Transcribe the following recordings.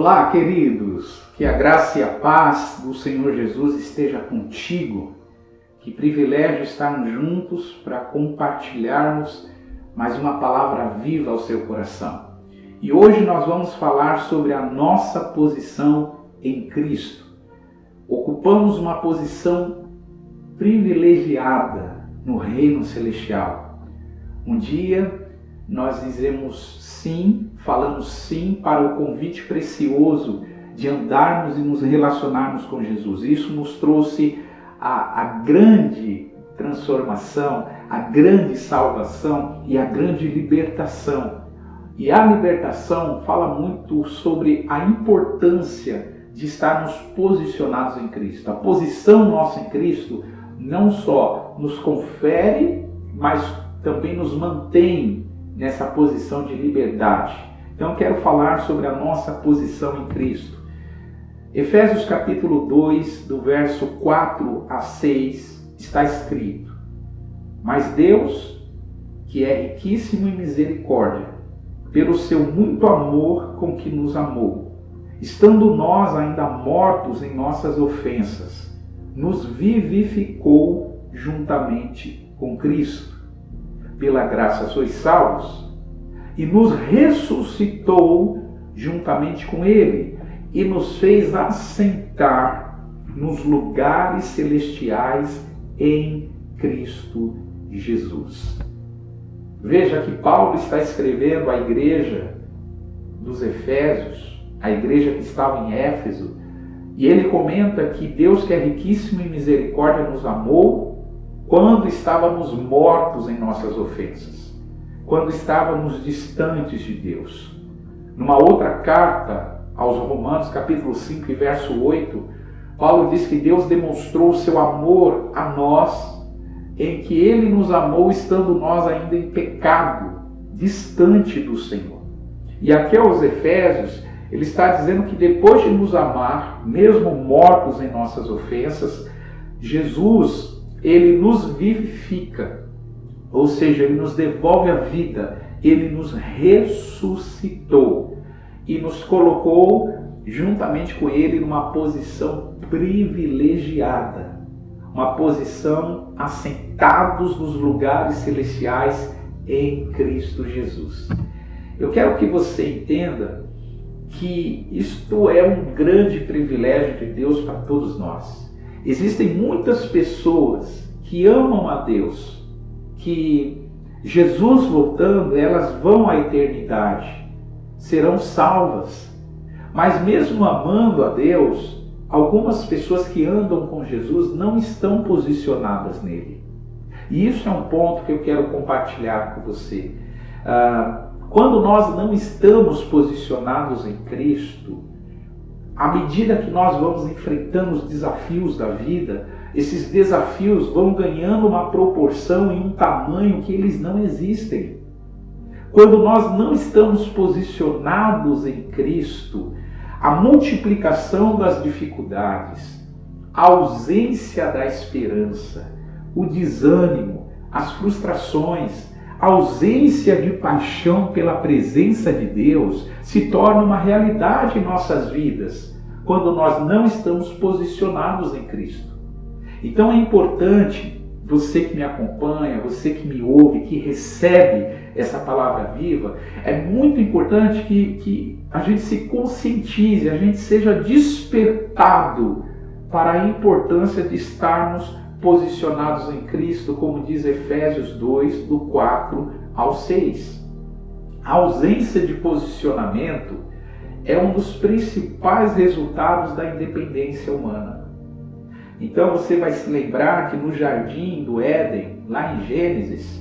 Olá, queridos, que a graça e a paz do Senhor Jesus esteja contigo. Que privilégio estarmos juntos para compartilharmos mais uma palavra viva ao seu coração. E hoje nós vamos falar sobre a nossa posição em Cristo. Ocupamos uma posição privilegiada no reino celestial. Um dia nós dizemos sim, falamos sim para o convite precioso de andarmos e nos relacionarmos com Jesus. Isso nos trouxe a grande transformação, a grande salvação e a grande libertação. E a libertação fala muito sobre a importância de estarmos posicionados em Cristo. A posição nossa em Cristo não só nos confere, mas também nos mantém nessa posição de liberdade. Então quero falar sobre a nossa posição em Cristo. Efésios capítulo 2, do verso 4 a 6, está escrito: Mas Deus, que é riquíssimo em misericórdia, pelo seu muito amor com que nos amou, estando nós ainda mortos em nossas ofensas, nos vivificou juntamente com Cristo. Pela graça sois salvos, e nos ressuscitou juntamente com Ele, e nos fez assentar nos lugares celestiais em Cristo Jesus. Veja que Paulo está escrevendo à igreja dos Efésios, a igreja que estava em Éfeso, e ele comenta que Deus, que é riquíssimo em misericórdia, nos amou quando estávamos mortos em nossas ofensas, quando estávamos distantes de Deus. Numa outra carta aos Romanos, capítulo 5, verso 8, Paulo diz que Deus demonstrou o seu amor a nós, em que Ele nos amou estando nós ainda em pecado, distante do Senhor. E aqui aos Efésios, ele está dizendo que depois de nos amar, mesmo mortos em nossas ofensas, Jesus, Ele nos vivifica, ou seja, Ele nos devolve a vida, Ele nos ressuscitou e nos colocou juntamente com Ele numa posição privilegiada, uma posição assentados nos lugares celestiais em Cristo Jesus. Eu quero que você entenda que isto é um grande privilégio de Deus para todos nós. Existem muitas pessoas que amam a Deus, que Jesus voltando, elas vão à eternidade, serão salvas. Mas mesmo amando a Deus, algumas pessoas que andam com Jesus não estão posicionadas nele. E isso é um ponto que eu quero compartilhar com você. Quando nós não estamos posicionados em Cristo, à medida que nós vamos enfrentando os desafios da vida, esses desafios vão ganhando uma proporção e um tamanho que eles não existem. Quando nós não estamos posicionados em Cristo, a multiplicação das dificuldades, a ausência da esperança, o desânimo, as frustrações, a ausência de paixão pela presença de Deus se torna uma realidade em nossas vidas quando nós não estamos posicionados em Cristo. Então é importante, você que me acompanha, você que me ouve, que recebe essa palavra viva, é muito importante que a gente se conscientize, a gente seja despertado para a importância de estarmos posicionados em Cristo, como diz Efésios 2, do 4 ao 6. A ausência de posicionamento é um dos principais resultados da independência humana. Então você vai se lembrar que no jardim do Éden, lá em Gênesis,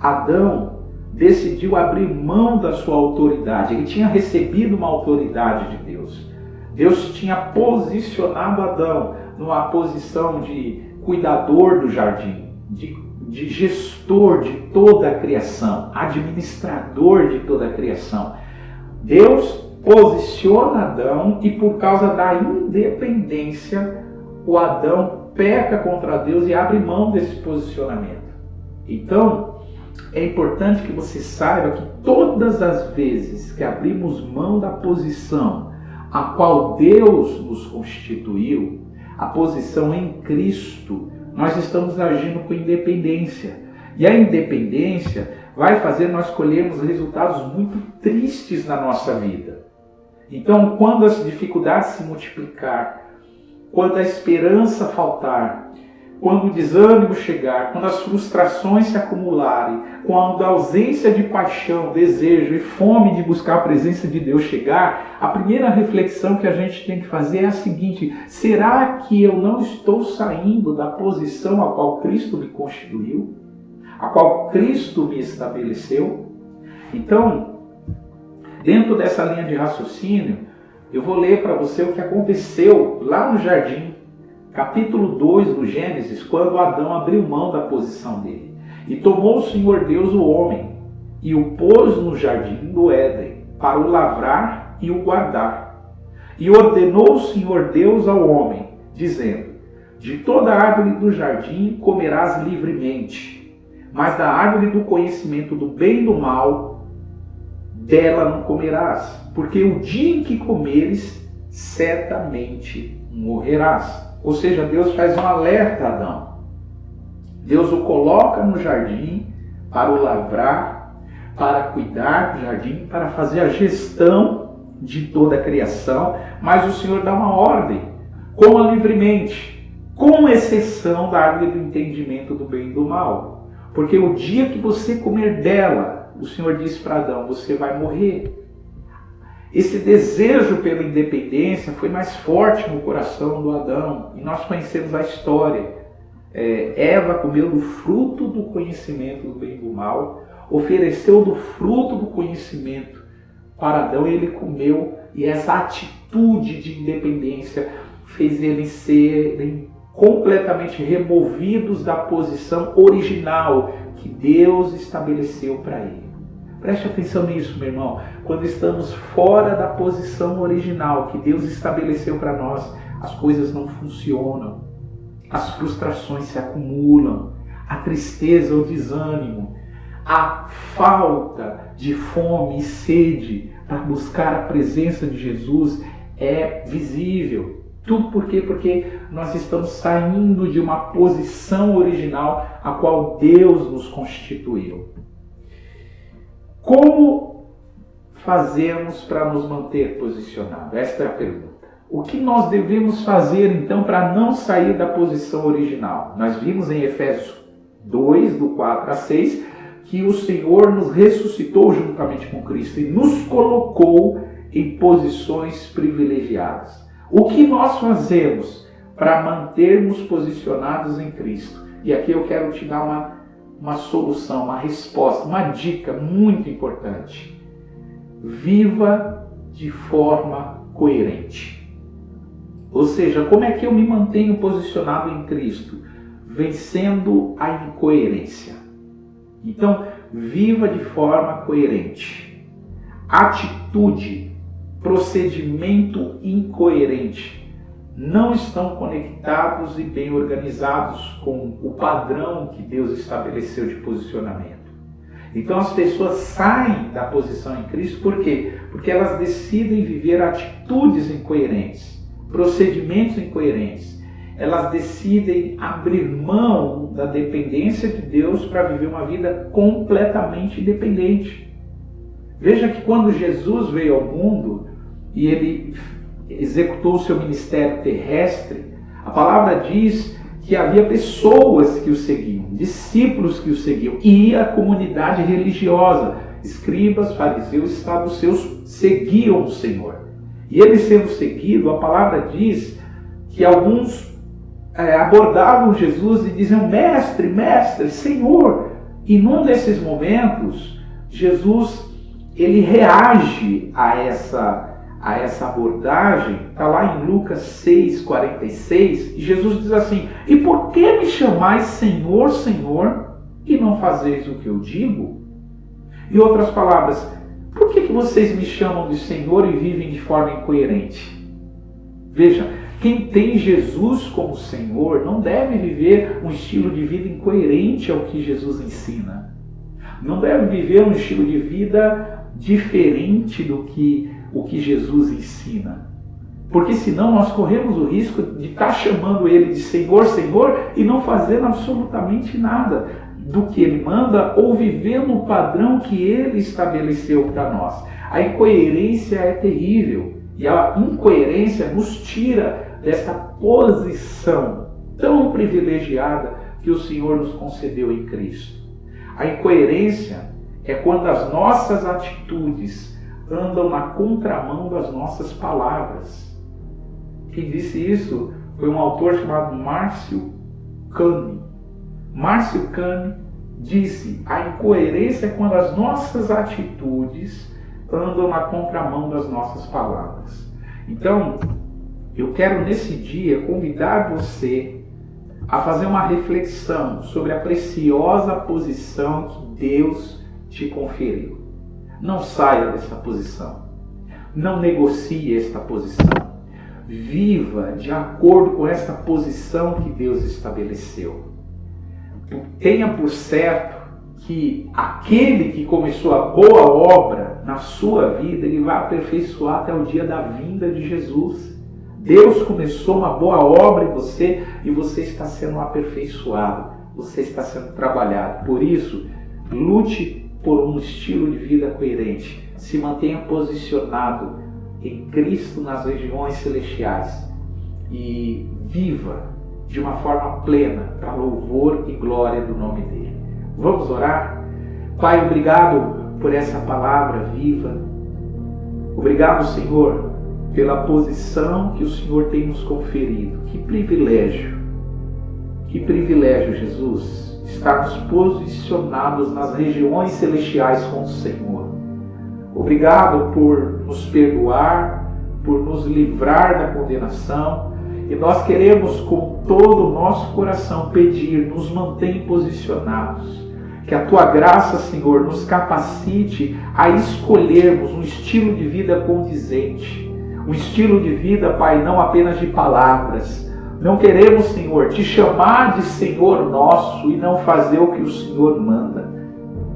Adão decidiu abrir mão da sua autoridade. Ele tinha recebido uma autoridade de Deus. Deus tinha posicionado Adão numa posição de cuidador do jardim, de gestor de toda a criação, administrador de toda a criação. Deus posiciona Adão e por causa da independência, o Adão peca contra Deus e abre mão desse posicionamento. Então, é importante que você saiba que todas as vezes que abrimos mão da posição, a qual Deus nos constituiu, a posição em Cristo, nós estamos agindo com independência. E a independência vai fazer nós colhermos resultados muito tristes na nossa vida. Então, quando as dificuldades se multiplicar, quando a esperança faltar, quando o desânimo chegar, quando as frustrações se acumularem, quando a ausência de paixão, desejo e fome de buscar a presença de Deus chegar, a primeira reflexão que a gente tem que fazer é a seguinte: será que eu não estou saindo da posição a qual Cristo me constituiu? A qual Cristo me estabeleceu? Então, dentro dessa linha de raciocínio, eu vou ler para você o que aconteceu lá no jardim, capítulo 2 do Gênesis, quando Adão abriu mão da posição dele. E tomou o Senhor Deus o homem, e o pôs no jardim do Éden, para o lavrar e o guardar. E ordenou o Senhor Deus ao homem, dizendo: de toda árvore do jardim comerás livremente, mas da árvore do conhecimento do bem e do mal, dela não comerás, porque o dia em que comeres, certamente morrerás. Ou seja, Deus faz um alerta a Adão. Deus o coloca no jardim para o lavrar, para cuidar do jardim, para fazer a gestão de toda a criação, mas o Senhor dá uma ordem: coma livremente, com exceção da árvore do entendimento do bem e do mal. Porque o dia que você comer dela, o Senhor disse para Adão, você vai morrer. Esse desejo pela independência foi mais forte no coração do Adão. E nós conhecemos a história. Eva comeu do fruto do conhecimento do bem e do mal, ofereceu do fruto do conhecimento para Adão e ele comeu. E essa atitude de independência fez eles serem completamente removidos da posição original que Deus estabeleceu para ele. Preste atenção nisso, meu irmão. Quando estamos fora da posição original que Deus estabeleceu para nós, as coisas não funcionam, as frustrações se acumulam, a tristeza, o desânimo, a falta de fome e sede para buscar a presença de Jesus é visível. Tudo por quê? Porque nós estamos saindo de uma posição original a qual Deus nos constituiu. Como fazemos para nos manter posicionados? Esta é a pergunta. O que nós devemos fazer então para não sair da posição original? Nós vimos em Efésios 2, do 4 a 6, que o Senhor nos ressuscitou juntamente com Cristo e nos colocou em posições privilegiadas. O que nós fazemos para mantermos posicionados em Cristo? E aqui eu quero te dar uma solução, uma resposta, uma dica muito importante. Viva de forma coerente. Ou seja, como é que eu me mantenho posicionado em Cristo? Vencendo a incoerência. Então, viva de forma coerente. Atitude, procedimento incoerente não estão conectados e bem organizados com o padrão que Deus estabeleceu de posicionamento. Então as pessoas saem da posição em Cristo, por quê? Porque elas decidem viver atitudes incoerentes, procedimentos incoerentes. Elas decidem abrir mão da dependência de Deus para viver uma vida completamente independente. Veja que quando Jesus veio ao mundo e ele executou o seu ministério terrestre, a palavra diz que havia pessoas que o seguiam, discípulos que o seguiam, e a comunidade religiosa, escribas, fariseus, saduceus, seguiam o Senhor. E ele sendo seguido, a palavra diz que alguns abordavam Jesus e diziam: mestre, mestre, Senhor. E num desses momentos, Jesus ele reage a essa abordagem. Está lá em Lucas 6,46, e Jesus diz assim: e por que me chamais Senhor, Senhor, e não fazeis o que eu digo? Em outras palavras, por que vocês me chamam de Senhor e vivem de forma incoerente? Veja, quem tem Jesus como Senhor não deve viver um estilo de vida incoerente ao que Jesus ensina. Não deve viver um estilo de vida diferente do que o que Jesus ensina. Porque senão nós corremos o risco de estar chamando Ele de Senhor, Senhor, e não fazendo absolutamente nada do que Ele manda ou vivendo o padrão que Ele estabeleceu para nós. A incoerência é terrível e a incoerência nos tira dessa posição tão privilegiada que o Senhor nos concedeu em Cristo. A incoerência é quando as nossas atitudes andam na contramão das nossas palavras. Quem disse isso foi um autor chamado Márcio Cane. Márcio Cane disse: a incoerência é quando as nossas atitudes andam na contramão das nossas palavras. Então, eu quero nesse dia convidar você a fazer uma reflexão sobre a preciosa posição que Deus te conferiu. Não saia dessa posição. Não negocie esta posição. Viva de acordo com esta posição que Deus estabeleceu. Tenha por certo que aquele que começou a boa obra na sua vida, ele vai aperfeiçoar até o dia da vinda de Jesus. Deus começou uma boa obra em você e você está sendo aperfeiçoado, você está sendo trabalhado. Por isso, lute por um estilo de vida coerente, se mantenha posicionado em Cristo nas regiões celestiais e viva de uma forma plena para louvor e glória do nome dele. Vamos orar? Pai, obrigado por essa palavra viva. Obrigado, Senhor, pela posição que o Senhor tem nos conferido. Que privilégio, Jesus, estarmos posicionados nas regiões celestiais com o Senhor. Obrigado por nos perdoar, por nos livrar da condenação. E nós queremos com todo o nosso coração pedir, nos mantenha posicionados. Que a Tua graça, Senhor, nos capacite a escolhermos um estilo de vida condizente. Um estilo de vida, Pai, não apenas de palavras. Não queremos, Senhor, Te chamar de Senhor nosso e não fazer o que o Senhor manda.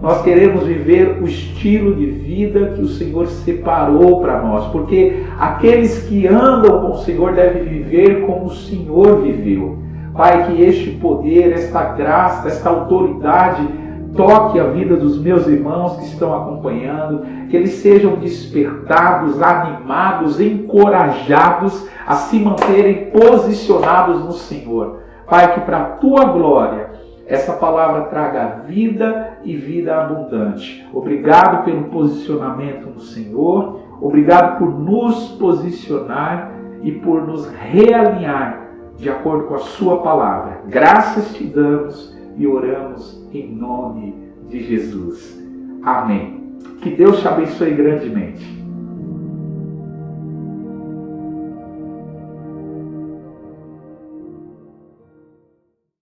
Nós queremos viver o estilo de vida que o Senhor separou para nós, porque aqueles que andam com o Senhor devem viver como o Senhor viveu. Pai, que este poder, esta graça, esta autoridade toque a vida dos meus irmãos que estão acompanhando, que eles sejam despertados, animados, encorajados a se manterem posicionados no Senhor. Pai, que para a Tua glória essa palavra traga vida e vida abundante. Obrigado pelo posicionamento no Senhor. Obrigado por nos posicionar e por nos realinhar de acordo com a Sua palavra. Graças Te damos e oramos em nome de Jesus. Amém. Que Deus te abençoe grandemente.